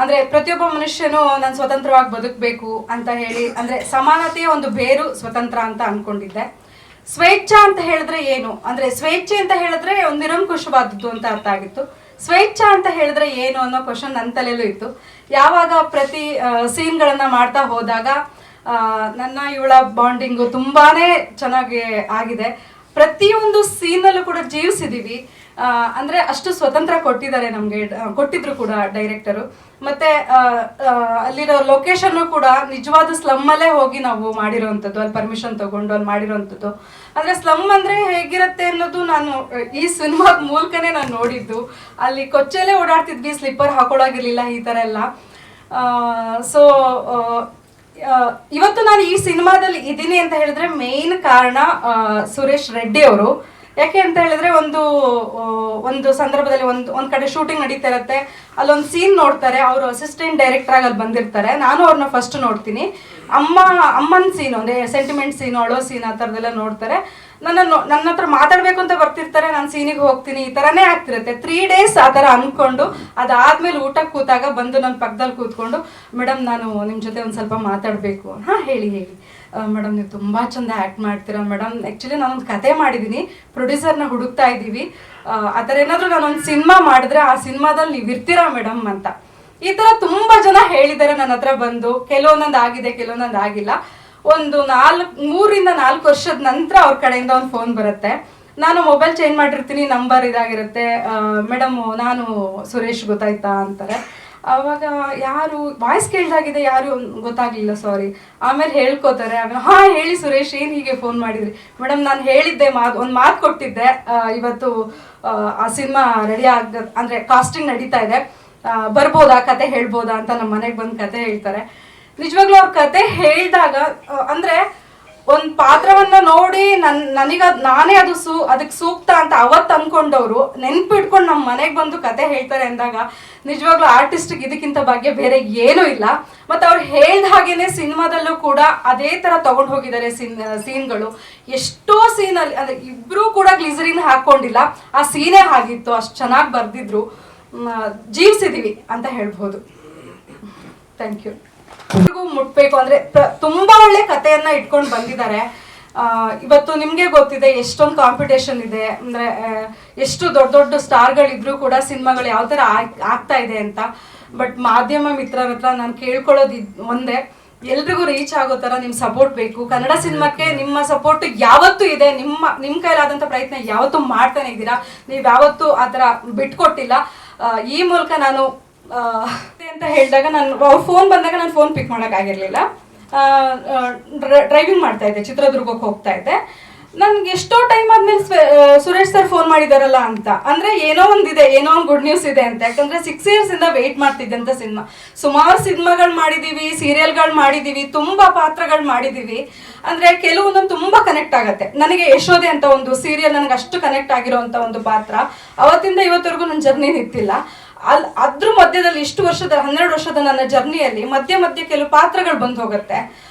ಅಂದ್ರೆ ಪ್ರತಿಯೊಬ್ಬ ಮನುಷ್ಯನು ನಾನು ಸ್ವತಂತ್ರವಾಗಿ ಬದುಕಬೇಕು ಅಂತ ಹೇಳಿ, ಅಂದ್ರೆ ಸಮಾನತೆಯ ಒಂದು ಬೇರು ಸ್ವತಂತ್ರ ಅಂತ ಅನ್ಕೊಂಡಿದ್ದೆ. ಸ್ವೇಚ್ಛಾ ಅಂತ ಹೇಳಿದ್ರೆ ಏನು ಅಂದ್ರೆ, ಸ್ವೇಚ್ಛೆ ಅಂತ ಹೇಳಿದ್ರೆ ಒಂದು ನಿರಂಕುಶವಾದದ್ದು ಅಂತ ಅರ್ಥ ಆಗಿತ್ತು. ಸ್ವೇಚ್ಛಾ ಅಂತ ಹೇಳಿದ್ರೆ ಏನು ಅನ್ನೋ ಕ್ವಶನ್ ನನ್ನ ತಲೆಯಲ್ಲೂ ಇತ್ತು. ಯಾವಾಗ ಪ್ರತಿ ಸೀನ್ಗಳನ್ನ ಮಾಡ್ತಾ ಹೋದಾಗ ನನ್ನ ಇವಳ ಬಾಂಡಿಂಗು ತುಂಬಾನೇ ಚೆನ್ನಾಗಿ ಆಗಿದೆ. ಪ್ರತಿಯೊಂದು ಸೀನಲ್ಲೂ ಕೂಡ ಜೀವಿಸಿದೀವಿ. ಅಂದ್ರೆ ಅಷ್ಟು ಸ್ವತಂತ್ರ ಕೊಟ್ಟಿದ್ರು ಕೂಡ ಡೈರೆಕ್ಟರು. ಮತ್ತೆ ಅಲ್ಲಿರೋ ಲೊಕೇಶನ್ ಕೂಡ ನಿಜವಾದ ಸ್ಲಮ್ ಅಲ್ಲೇ ಹೋಗಿ ನಾವು ಮಾಡಿರೋಂಥದ್ದು, ಅಲ್ಲಿ ಪರ್ಮಿಷನ್ ತಗೊಂಡು ಅಲ್ಲಿ ಮಾಡಿರೋಂಥದ್ದು. ಅಂದ್ರೆ ಸ್ಲಮ್ ಅಂದ್ರೆ ಹೇಗಿರುತ್ತೆ ಅನ್ನೋದು ನಾನು ಈ ಸಿನಿಮಾದ ಮೂಲಕನೇ ನಾನು ನೋಡಿದ್ದು. ಅಲ್ಲಿ ಕೊಚ್ಚೆಲ್ಲೇ ಓಡಾಡ್ತಿದ್ವಿ, ಸ್ಲಿಪ್ಪರ್ ಹಾಕೊಳ್ಳೋಗಿರ್ಲಿಲ್ಲ, ಈ ತರ ಎಲ್ಲ. ಸೊ ಇವತ್ತು ನಾನು ಈ ಸಿನಿಮಾದಲ್ಲಿ ಇದ್ದೀನಿ ಅಂತ ಹೇಳಿದ್ರೆ ಮೇನ್ ಕಾರಣ ಸುರೇಶ್ ರೆಡ್ಡಿ ಅವರು. ಯಾಕೆ ಅಂತ ಹೇಳಿದ್ರೆ, ಒಂದು ಸಂದರ್ಭದಲ್ಲಿ ಒಂದ್ ಕಡೆ ಶೂಟಿಂಗ್ ನಡೀತಾ ಇರತ್ತೆ, ಅಲ್ಲೊಂದು ಸೀನ್ ನೋಡ್ತಾರೆ, ಅವರು ಅಸಿಸ್ಟೆಂಟ್ ಡೈರೆಕ್ಟರ್ ಆಗಿ ಅಲ್ಲಿ ಬಂದಿರ್ತಾರೆ. ನಾನು ಅವ್ರನ್ನ ಫಸ್ಟ್ ನೋಡ್ತೀನಿ. ಅಮ್ಮನ ಸೀನ್ ಅಂದ್ರೆ ಸೆಂಟಿಮೆಂಟ್ ಸೀನ್, ಅಳೋ ಸೀನ್, ಆ ಥರದ್ದೆಲ್ಲ ನೋಡ್ತಾರೆ. ನನ್ನ ಹತ್ರ ಮಾತಾಡ್ಬೇಕು ಅಂತ ಬರ್ತಿರ್ತಾರೆ, ನಾನು ಸೀನಿಗೆ ಹೋಗ್ತೀನಿ, ಈ ಥರನೇ ಆಗ್ತಿರುತ್ತೆ. 3 days ಆ ಥರ ಅಂದ್ಕೊಂಡು ಅದಾದ್ಮೇಲೆ ಊಟಕ್ಕೆ ಕೂತಾಗ ಬಂದು ನನ್ನ ಪಕ್ಕದಲ್ಲಿ ಕೂತ್ಕೊಂಡು, ಮೇಡಮ್ ನಾನು ನಿಮ್ಮ ಜೊತೆ ಒಂದು ಸ್ವಲ್ಪ ಮಾತಾಡಬೇಕು. ಹಾಂ ಹೇಳಿ ಮೇಡಮ್, ನೀವು ತುಂಬ ಚಂದ ಆ್ಯಕ್ಟ್ ಮಾಡ್ತೀರಾ ಮೇಡಮ್. ಆ್ಯಕ್ಚುಲಿ ನಾನೊಂದು ಕತೆ ಮಾಡಿದ್ದೀನಿ, ಪ್ರೊಡ್ಯೂಸರ್ನ ಹುಡುಕ್ತಾ ಇದ್ದೀವಿ. ಆ ಥರ ಏನಾದರೂ ನಾನೊಂದು ಸಿನಿಮಾ ಮಾಡಿದ್ರೆ ಆ ಸಿನಿಮಾದಲ್ಲಿ ನೀವು ಇರ್ತೀರಾ ಮೇಡಮ್ ಅಂತ. ಈ ತರ ತುಂಬಾ ಜನ ಹೇಳಿದ್ದಾರೆ ನನ್ನ ಹತ್ರ ಬಂದು. ಕೆಲವೊಂದೊಂದು ಆಗಿದೆ, ಕೆಲವೊಂದೊಂದು ಆಗಿಲ್ಲ. ಒಂದು 3-4 ವರ್ಷದ ನಂತರ ಅವ್ರ ಕಡೆಯಿಂದ ಒಂದು ಫೋನ್ ಬರುತ್ತೆ. ನಾನು ಮೊಬೈಲ್ ಚೇಂಜ್ ಮಾಡಿರ್ತೀನಿ, ನಂಬರ್ ಇದಾಗಿರುತ್ತೆ. ಮೇಡಮ್ ನಾನು ಸುರೇಶ್ ಗೊತ್ತಾಯ್ತಾ ಅಂತಾರೆ. ಅವಾಗ ಯಾರು ವಾಯ್ಸ್ ಕೇಳ್ದಾಗಿದೆ, ಯಾರು ಗೊತ್ತಾಗ್ಲಿಲ್ಲ, ಸಾರಿ. ಆಮೇಲೆ ಹೇಳ್ಕೋತಾರೆ. ಆಮೇಲೆ ಹೇಳಿ ಸುರೇಶ್, ಏನು ಹೀಗೆ ಫೋನ್ ಮಾಡಿದ್ರಿ? ಮೇಡಮ್ ನಾನು ಹೇಳಿದ್ದೆ, ಒಂದು ಮಾತು ಕೊಟ್ಟಿದ್ದೆ, ಇವತ್ತು ಆ ಸಿನಿಮಾ ರೆಡಿ ಅಂದ್ರೆ ಕಾಸ್ಟಿಂಗ್ ನಡೀತಾ ಇದೆ, ಬರ್ಬೋದಾ, ಕತೆ ಹೇಳ್ಬೋದಾ ಅಂತ ನಮ್ಮ ಮನೆಗೆ ಬಂದು ಕತೆ ಹೇಳ್ತಾರೆ. ನಿಜವಾಗ್ಲೂ ಅವ್ರ ಕತೆ ಹೇಳಿದಾಗ ಅಂದ್ರೆ ಒಂದು ಪಾತ್ರವನ್ನ ನೋಡಿ ನಾನೇ ಅದಕ್ಕೆ ಸೂಕ್ತ ಅಂತ ಅವತ್ತು ಅನ್ಕೊಂಡವ್ರು ನೆನ್ಪಿಟ್ಕೊಂಡು ನಮ್ಮ ಮನೆಗೆ ಬಂದು ಕತೆ ಹೇಳ್ತಾರೆ ಅಂದಾಗ ನಿಜವಾಗ್ಲೂ ಆರ್ಟಿಸ್ಟ್ಗೆ ಇದಕ್ಕಿಂತ ಭಾಗ್ಯ ಬೇರೆ ಏನೂ ಇಲ್ಲ. ಮತ್ತೆ ಅವ್ರು ಹೇಳ್ದ ಹಾಗೇನೆ ಸಿನಿಮಾದಲ್ಲೂ ಕೂಡ ಅದೇ ತರ ತಗೊಂಡು ಹೋಗಿದ್ದಾರೆ ಸೀನ್ಗಳು. ಎಷ್ಟೋ ಸೀನಲ್ಲಿ ಅಂದ್ರೆ ಇಬ್ರು ಕೂಡ ಗ್ಲಿಸರಿನ್ ಹಾಕೊಂಡಿಲ್ಲ, ಆ ಸೀನೇ ಆಗಿತ್ತು, ಅಷ್ಟು ಚೆನ್ನಾಗಿ ಬರ್ದಿದ್ರು. ಜೀವಿಸಿದೀವಿ ಅಂತ ಹೇಳ್ಬೋದು. Thank you. ಮುಟ್ಬೇಕು ಅಂದ್ರೆ ತುಂಬಾ ಒಳ್ಳೆ ಕಥೆಯನ್ನ ಇಟ್ಕೊಂಡು ಬಂದಿದ್ದಾರೆ. ಇವತ್ತು ನಿಮ್ಗೆ ಗೊತ್ತಿದೆ ಎಷ್ಟೊಂದು ಕಾಂಪಿಟೇಷನ್ ಇದೆ, ಅಂದ್ರೆ ಎಷ್ಟು ದೊಡ್ಡ ದೊಡ್ಡ ಸ್ಟಾರ್ಗಳಿದ್ರು ಕೂಡ ಸಿನಿಮಾಗಳು ಯಾವ ತರ ಆಗ್ತಾ ಇದೆ ಅಂತ. ಬಟ್ ಮಾಧ್ಯಮ ಮಿತ್ರರ ಹತ್ರ ನಾನು ಕೇಳ್ಕೊಳ್ಳೋದು ಒಂದೇ, ಎಲ್ರಿಗೂ ರೀಚ್ ಆಗೋ ತರ ನಿಮ್ ಸಪೋರ್ಟ್ ಬೇಕು. ಕನ್ನಡ ಸಿನಿಮಾಕ್ಕೆ ನಿಮ್ಮ ಸಪೋರ್ಟ್ ಯಾವತ್ತೂ ಇದೆ. ನಿಮ್ ಕೈಲಾದಂತ ಪ್ರಯತ್ನ ಯಾವತ್ತೂ ಮಾಡ್ತಾನೆ ಇದ್ದೀರಾ, ನೀವ್ ಯಾವತ್ತೂ ಆತರ ಬಿಟ್ಕೊಟ್ಟಿಲ್ಲ. ಈ ಮೂಲಕ ನಾನು ಅಂತ ಹೇಳಿದಾಗ ಅವ್ರ ಫೋನ್ ಬಂದಾಗ ನಾನು ಫೋನ್ ಪಿಕ್ ಮಾಡಕ್ ಆಗಿರ್ಲಿಲ್ಲ. ಡ್ರೈವಿಂಗ್ ಮಾಡ್ತಾ ಇದ್ದೆ, ಚಿತ್ರದುರ್ಗಕ್ಕೆ ಹೋಗ್ತಾ ಇದ್ದೆ. ನನ್ಗೆ ಎಷ್ಟೋ ಟೈಮ್ ಆದ್ಮೇಲೆ ಸುರೇಶ್ ಸರ್ ಫೋನ್ ಮಾಡಿದಾರಲ್ಲ ಅಂತ, ಅಂದ್ರೆ ಏನೋ ಒಂದಿದೆ, ಏನೋ ಒಂದು ಗುಡ್ ನ್ಯೂಸ್ ಇದೆ ಅಂತ. ಯಾಕಂದ್ರೆ 6 years ಇಂದ ವೆಯ್ಟ್ ಮಾಡ್ತಿದ್ದೆ ಅಂತ ಸಿನಿಮಾ. ಸುಮಾರು ಸಿನಿಮಾಗಳು ಮಾಡಿದೀವಿ, ಸೀರಿಯಲ್ಗಳು ಮಾಡಿದೀವಿ, ತುಂಬಾ ಪಾತ್ರಗಳು ಮಾಡಿದೀವಿ. ಅಂದ್ರೆ ಕೆಲವೊಂದೊಂದು ತುಂಬಾ ಕನೆಕ್ಟ್ ಆಗತ್ತೆ. ನನಗೆ ಯಶೋದೆ ಅಂತ ಒಂದು ಸೀರಿಯಲ್ ನನಗೆ ಅಷ್ಟು ಕನೆಕ್ಟ್ ಆಗಿರೋಂತ ಒಂದು ಪಾತ್ರ, ಅವತ್ತಿಂದ ಇವತ್ತವರೆಗೂ ನನ್ನ ಜರ್ನಿ ನಿಂತಿಲ್ಲ. ಅದ್ರ ಮಧ್ಯದಲ್ಲಿ 12 ವರ್ಷದ ನನ್ನ ಜರ್ನಿಯಲ್ಲಿ ಮಧ್ಯೆ ಕೆಲವು ಪಾತ್ರಗಳು ಬಂದು ಹೋಗುತ್ತೆ.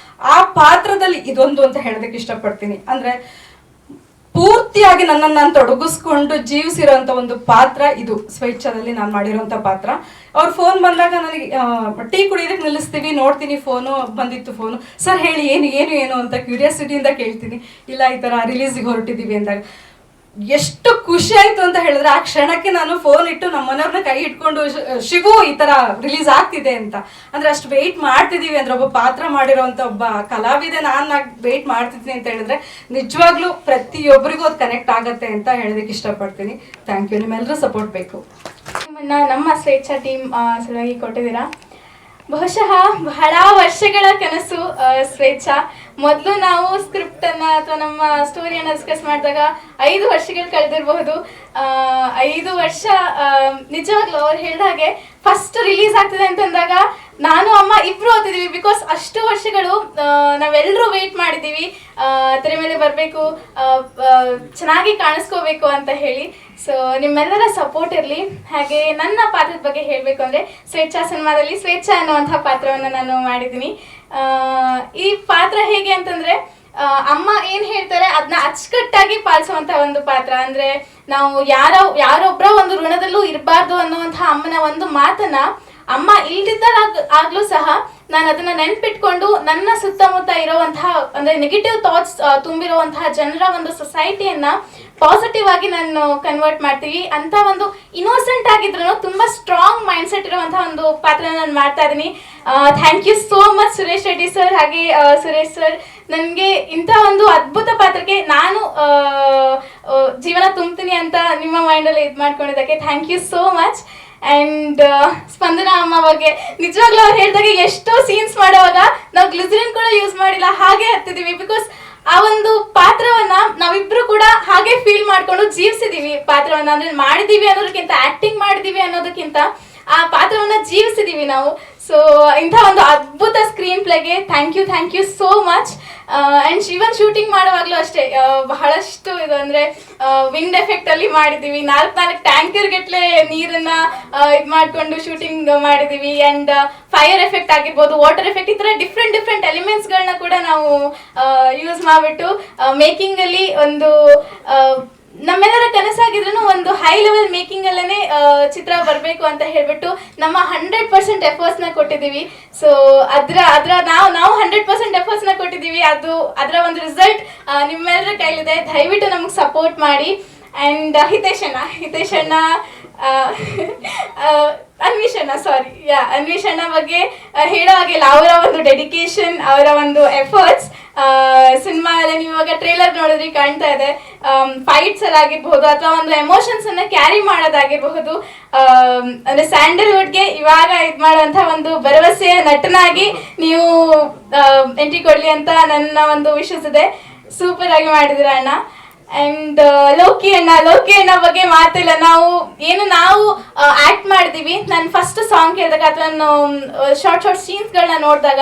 ಆ ಪಾತ್ರದಲ್ಲಿ ಇದೊಂದು ಅಂತ ಹೇಳೋದಕ್ಕೆ ಇಷ್ಟಪಡ್ತೀನಿ. ಅಂದ್ರೆ ಪೂರ್ತಿಯಾಗಿ ನನ್ನನ್ನು ನಾನು ತೊಡಗಿಸ್ಕೊಂಡು ಜೀವಿಸಿರೋಂಥ ಒಂದು ಪಾತ್ರ ಇದು ಸ್ವೇಚ್ಛಾದಲ್ಲಿ ನಾನು ಮಾಡಿರೋಂಥ ಪಾತ್ರ. ಅವ್ರ ಫೋನ್ ಬಂದಾಗ ನನಗೆ ಟೀ ಕುಡಿಯೋದಕ್ಕೆ ನಿಲ್ಲಿಸ್ತೀವಿ, ನೋಡ್ತೀನಿ ಫೋನು ಬಂದಿತ್ತು. ಫೋನು ಸರ್ ಹೇಳಿ ಏನು ಅಂತ ಕ್ಯೂರಿಯಾಸಿಟಿಯಿಂದ ಕೇಳ್ತೀನಿ. ಇಲ್ಲ ಈ ಥರ ರಿಲೀಸಿಗೆ ಹೊರಟಿದ್ದೀವಿ ಅಂದಾಗ ಎಷ್ಟು ಖುಷಿ ಆಯ್ತು ಅಂತ ಹೇಳಿದ್ರೆ, ಆ ಕ್ಷಣಕ್ಕೆ ನಾನು ಫೋನ್ ಇಟ್ಟು ನಮ್ಮ ಮನೆಯವ್ರನ್ನ ಕೈ ಇಟ್ಕೊಂಡು ಶಿವು ಈ ತರ ರಿಲೀಸ್ ಆಗ್ತಿದೆ ಅಂತ, ಅಂದ್ರೆ ಅಷ್ಟು ವೆಯ್ಟ್ ಮಾಡ್ತಿದೀವಿ ಅಂದ್ರೆ ಒಬ್ಬ ಪಾತ್ರ ಮಾಡಿರೋಂಥ ಒಬ್ಬ ಕಲಾವಿದೆ ನಾನು ವೆಯ್ಟ್ ಮಾಡ್ತಿದ್ದೀನಿ ಅಂತ ಹೇಳಿದ್ರೆ ನಿಜವಾಗ್ಲೂ ಪ್ರತಿಯೊಬ್ಬರಿಗೂ ಅದು ಕನೆಕ್ಟ್ ಆಗತ್ತೆ ಅಂತ ಹೇಳೋದಕ್ಕೆ ಇಷ್ಟಪಡ್ತೀನಿ. Thank you. ನಿಮ್ಮೆಲ್ಲರೂ ಸಪೋರ್ಟ್ ಬೇಕು. ನಮ್ಮ ಸ್ವೇಚ್ಛಾ ಟೀಮ್ ಸಲುವಾಗಿ ಕೊಟ್ಟಿದ್ದೀರಾ. ಬಹುಶಃ ಬಹಳ ವರ್ಷಗಳ ಕನಸು ಸ್ವೇಚ್ಛಾ. ಮೊದಲು ನಾವು ಸ್ಕ್ರಿಪ್ಟನ್ನು ಅಥವಾ ನಮ್ಮ ಸ್ಟೋರಿಯನ್ನು ಡಿಸ್ಕಸ್ ಮಾಡಿದಾಗ 5 ವರ್ಷಗಳು ಕಳೆದಿರಬಹುದು. 5 ವರ್ಷ ನಿಜವಾಗ್ಲೂ ಅವ್ರು ಹೇಳಿದ ಹಾಗೆ ಫಸ್ಟ್ ರಿಲೀಸ್ ಆಗ್ತಿದೆ ಅಂತಂದಾಗ ನಾನು ಅಮ್ಮ ಇಬ್ರು ಓದ್ತಿದ್ದೀವಿ. ಬಿಕಾಸ್ ಅಷ್ಟು ವರ್ಷಗಳು ನಾವೆಲ್ಲರೂ ವೆಯ್ಟ್ ಮಾಡಿದ್ದೀವಿ, ತೆರೆ ಮೇಲೆ ಬರಬೇಕು, ಚೆನ್ನಾಗಿ ಕಾಣಿಸ್ಕೋಬೇಕು ಅಂತ ಹೇಳಿ. ಸೊ ನಿಮ್ಮೆಲ್ಲರ ಸಪೋರ್ಟ್ ಇರಲಿ. ಹಾಗೆ ನನ್ನ ಪಾತ್ರದ ಬಗ್ಗೆ ಹೇಳಬೇಕು ಅಂದರೆ, ಸ್ವೇಚ್ಛಾ ಸಿನಿಮಾದಲ್ಲಿ ಸ್ವೇಚ್ಛಾ ಅನ್ನುವಂಥ ಪಾತ್ರವನ್ನು ನಾನು ಮಾಡಿದ್ದೀನಿ. ಈ ಪಾತ್ರ ಹೇಗೆ ಅಂತಂದರೆ, ಅಮ್ಮ ಏನು ಹೇಳ್ತಾರೆ ಅದನ್ನ ಅಚ್ಚುಕಟ್ಟಾಗಿ ಪಾಲಿಸುವಂಥ ಒಂದು ಪಾತ್ರ. ಅಂದರೆ ನಾವು ಯಾರೊಬ್ಬರ ಒಂದು ಋಣದಲ್ಲೂ ಇರಬಾರ್ದು ಅನ್ನುವಂಥ ಅಮ್ಮನ ಒಂದು ಮಾತನ್ನ ಅಮ್ಮ ಇಲ್ದಿದ್ದಾಗಲೂ ಸಹ ನಾನು ಅದನ್ನ ನೆನ್ಪಿಟ್ಕೊಂಡು ನನ್ನ ಸುತ್ತಮುತ್ತ ಇರುವಂತಹ ಅಂದ್ರೆ ನೆಗೆಟಿವ್ ಥಾಟ್ಸ್ ತುಂಬಿರುವಂತಹ ಜನರ ಒಂದು ಸೊಸೈಟಿಯನ್ನ ಪಾಸಿಟಿವ್ ಆಗಿ ನಾನು ಕನ್ವರ್ಟ್ ಮಾಡ್ತೀವಿ ಅಂತ ಒಂದು ಇನ್ನೋಸೆಂಟ್ ಆಗಿದ್ರು ತುಂಬಾ ಸ್ಟ್ರಾಂಗ್ ಮೈಂಡ್ ಸೆಟ್ ಇರುವಂತಹ ಒಂದು ಪಾತ್ರ ನಾನು ಮಾಡ್ತಾ ಇದ್ದೀನಿ. Thank you so much Suresh Reddy sir ಹಾಗೆ ಸುರೇಶ್ ಸರ್, ನನಗೆ ಇಂಥ ಒಂದು ಅದ್ಭುತ ಪಾತ್ರಕ್ಕೆ ನಾನು ಜೀವನ ತುಂಬ್ತೀನಿ ಅಂತ ನಿಮ್ಮ ಮೈಂಡಲ್ಲಿ ಇದು ಮಾಡ್ಕೊಂಡಿದ್ದಕ್ಕೆ thank you so much. And Spandana ಅಮ್ಮ ಬಗ್ಗೆ ನಿಜವಾಗ್ಲೂ ಅವ್ರು ಹೇಳಿದಾಗ ಎಷ್ಟೋ ಸೀನ್ಸ್ ಮಾಡುವಾಗ ನಾವು ಗ್ಲಿಸರಿನ್ ಕೂಡ ಯೂಸ್ ಮಾಡಿಲ್ಲ, ಹಾಗೆ ಹತ್ತಿದ್ದೀವಿ. ಬಿಕಾಸ್ ಆ ಒಂದು ಪಾತ್ರವನ್ನ ನಾವಿಬ್ರು ಕೂಡ ಹಾಗೆ ಫೀಲ್ ಮಾಡ್ಕೊಂಡು ಜೀವಿಸಿದೀವಿ ಪಾತ್ರವನ್ನ. ಅಂದ್ರೆ ಮಾಡಿದೀವಿ ಅನ್ನೋದಕ್ಕಿಂತ, ಆಕ್ಟಿಂಗ್ ಮಾಡಿದೀವಿ ಅನ್ನೋದಕ್ಕಿಂತ ಆ ಪಾತ್ರವನ್ನ ಜೀವಿಸಿದೀವಿ ನಾವು. ಸೊ ಇಂಥ ಒಂದು ಅದ್ಭುತ ಸ್ಕ್ರೀನ್ ಪ್ಲೇಗೆ thank you so much. And Shivan shooting ಮಾಡುವಾಗಲೂ ಅಷ್ಟೇ ಬಹಳಷ್ಟು ಇದು ಅಂದರೆ ವಿಂಡ್ ಎಫೆಕ್ಟಲ್ಲಿ ಮಾಡಿದ್ದೀವಿ. 4 ಟ್ಯಾಂಕರ್ ಗಟ್ಟಲೆ ನೀರನ್ನು ಇದು ಮಾಡಿಕೊಂಡು ಶೂಟಿಂಗ್ ಮಾಡಿದ್ದೀವಿ. ಆ್ಯಂಡ್ ಫೈರ್ ಎಫೆಕ್ಟ್ ಆಗಿರ್ಬೋದು, ವಾಟರ್ ಎಫೆಕ್ಟ್, ಈ ಥರ ಡಿಫ್ರೆಂಟ್ ಎಲಿಮೆಂಟ್ಸ್ಗಳನ್ನ ಕೂಡ ನಾವು ಯೂಸ್ ಮಾಡಿಬಿಟ್ಟು ಮೇಕಿಂಗಲ್ಲಿ ಒಂದು ನಮ್ಮೆಲ್ಲರ ಕನಸಾಗಿದ್ರು ಒಂದು ಹೈ ಲೆವೆಲ್ ಮೇಕಿಂಗ್ ಅಲ್ಲೇ ಚಿತ್ರ ಬರಬೇಕು ಅಂತ ಹೇಳ್ಬಿಟ್ಟು ನಮ್ಮ 100% ಎಫರ್ಟ್ಸ್ನ ಕೊಟ್ಟಿದ್ದೀವಿ. ಸೊ ನಾವು 100% ಎಫರ್ಟ್ಸ್ನ ಕೊಟ್ಟಿದ್ದೀವಿ. ಅದರ ಒಂದು ರಿಸಲ್ಟ್ ನಿಮ್ಮೆಲ್ಲರ ಕೈಲಿದೆ. ದಯವಿಟ್ಟು ನಮಗೆ ಸಪೋರ್ಟ್ ಮಾಡಿ. ಆ್ಯಂಡ್ ಹಿತೇಶ್ ಅಣ್ಣ ಅನ್ವೇಷ್ ಅಣ್ಣ ಬಗ್ಗೆ ಹೇಳೋ ಹಾಗಿಲ್ಲ. ಅವರ ಒಂದು ಡೆಡಿಕೇಶನ್, ಅವರ ಒಂದು ಎಫರ್ಟ್ಸ್ ಸಿನಿಮಾ ಎಲ್ಲ ನೀವು ಇವಾಗ ಟ್ರೇಲರ್ ನೋಡಿದ್ರೆ ಕಾಣ್ತಾ ಇದೆ. ಫೈಟ್ಸ್ ಅಲ್ಲಿ ಆಗಿರ್ಬಹುದು ಅಥವಾ ಒಂದು ಎಮೋಷನ್ಸ್ ಅನ್ನ ಕ್ಯಾರಿ ಮಾಡೋದಾಗಿರಬಹುದು. ಅಂದ್ರೆ ಸ್ಯಾಂಡಲ್ವುಡ್ಗೆ ಇವಾಗ ಇದು ಮಾಡುವಂತ ಒಂದು ಭರವಸೆಯ ನಟನಾಗಿ ನೀವು ಎಂಟ್ರಿ ಕೊಡ್ಲಿ ಅಂತ ನನ್ನ ಒಂದು ವಿಶ್ವಾಸ ಇದೆ. ಸೂಪರ್ ಆಗಿ ಮಾಡಿದಿರ ಅಣ್ಣ. ಅಂಡ್ ಲೋಕಿ ಅಣ್ಣ ಬಗ್ಗೆ ಮಾತಿಲ್ಲ. ನಾವು ಆಕ್ಟ್ ಮಾಡಿದೀವಿ. ನಾನು ಫಸ್ಟ್ ಸಾಂಗ್ ಕೇಳಿದಾಗ ಅಥವಾ ನಾನು ಶಾರ್ಟ್ ಸೀನ್ಸ್ಗಳನ್ನ ನೋಡಿದಾಗ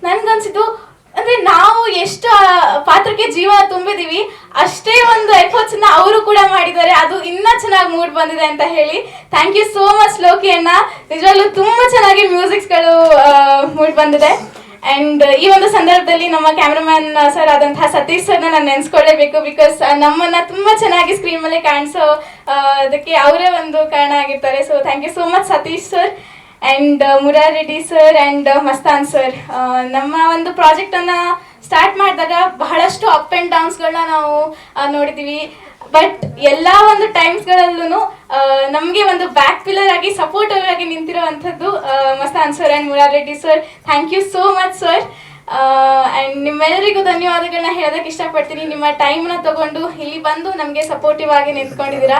ನನ್ಗನ್ಸಿದ್ದು ಅಂದ್ರೆ ನಾವು ಎಷ್ಟು ಪಾತ್ರಕ್ಕೆ ಜೀವ ತುಂಬಿದೀವಿ ಅಷ್ಟೇ ಒಂದು ಎಫರ್ಟ್ಸ್ ನ ಅವರು ಕೂಡ ಮಾಡಿದ್ದಾರೆ. ಅದು ಇನ್ನೂ ಚೆನ್ನಾಗಿ ಮೂಡ್ ಬಂದಿದೆ ಅಂತ ಹೇಳಿ thank you so much Loki ಅಣ್ಣ. ನಿಜವಾಗ್ಲೂ ತುಂಬಾ ಚೆನ್ನಾಗಿ ಮ್ಯೂಸಿಕ್ಸ್ಗಳು ಮೂಡ್ ಬಂದಿದೆ. ಅಂಡ್ ಈ ಒಂದು ಸಂದರ್ಭದಲ್ಲಿ ನಮ್ಮ ಕ್ಯಾಮ್ರಾಮನ್ ಸರ್ ಆದಂತಹ ಸತೀಶ್ ಸರ್ನ ನಾನು ನೆನೆಸ್ಕೊಳ್ಳೇಬೇಕು. ಬಿಕಾಸ್ ನಮ್ಮನ್ನ ತುಂಬಾ ಚೆನ್ನಾಗಿ ಸ್ಕ್ರೀನ್ ಮೇಲೆ ಕಾಣಿಸೋ ಅದಕ್ಕೆ ಅವರೇ ಒಂದು ಕಾರಣ ಆಗಿರ್ತಾರೆ. So thank you so much Satish sir and Murar Reddy sir and Mastan sir. ನಮ್ಮ ಒಂದು ಪ್ರಾಜೆಕ್ಟ್ ಅನ್ನ ಸ್ಟಾರ್ಟ್ ಮಾಡಿದಾಗ ಬಹಳಷ್ಟು ಅಪ್ ಅಂಡ್ ಡೌನ್ಸ್ಗಳನ್ನ ನಾವು ನೋಡಿದೀವಿ. ಬಟ್ ಎಲ್ಲ ಒಂದು ಟೈಮ್ಸ್ಗಳಲ್ಲೂ ನಮಗೆ ಒಂದು ಬ್ಯಾಕ್ ಪಿಲ್ಲರ್ ಆಗಿ ಸಪೋರ್ಟಿವ್ ಆಗಿ ನಿಂತಿರುವಂಥದ್ದು Mastan sir and Murar Reddy sir. Thank you so much sir. And ನಿಮ್ಮೆಲ್ಲರಿಗೂ ಧನ್ಯವಾದಗಳನ್ನ ಹೇಳೋದಕ್ಕೆ ಇಷ್ಟಪಡ್ತೀನಿ. ನಿಮ್ಮ ಟೈಮ್ನ ತಗೊಂಡು ಇಲ್ಲಿ ಬಂದು ನಮಗೆ ಸಪೋರ್ಟಿವ್ ಆಗಿ ನಿಂತ್ಕೊಂಡಿದ್ದೀರಾ.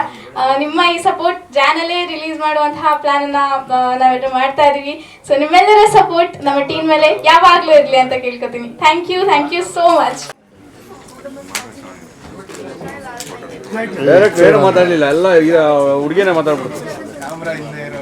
ನಿಮ್ಮ ಈ ಸಪೋರ್ಟ್ ಜಾನಲ್ಲೇ ರಿಲೀಸ್ ಮಾಡುವಂತಹ ಪ್ಲಾನನ್ನು ನಾವೆಲ್ಲರೂ ಮಾಡ್ತಾ ಇದ್ದೀವಿ. ಸೊ ನಿಮ್ಮೆಲ್ಲರ ಸಪೋರ್ಟ್ ನಮ್ಮ ಟೀಮ್ ಮೇಲೆ ಯಾವಾಗಲೂ ಇರಲಿ ಅಂತ ಕೇಳ್ಕೊತೀನಿ. Thank you so much. Direct ಏನು ಮಾತಾಡಲಿಲ್ಲ, ಎಲ್ಲ ಹುಡುಗಿನೇ ಮಾತಾಡ್ಬಿಡ್ತಾರೆ. ಕ್ಯಾಮ್ರಾ ಹಿಂದೆ ಇರೋ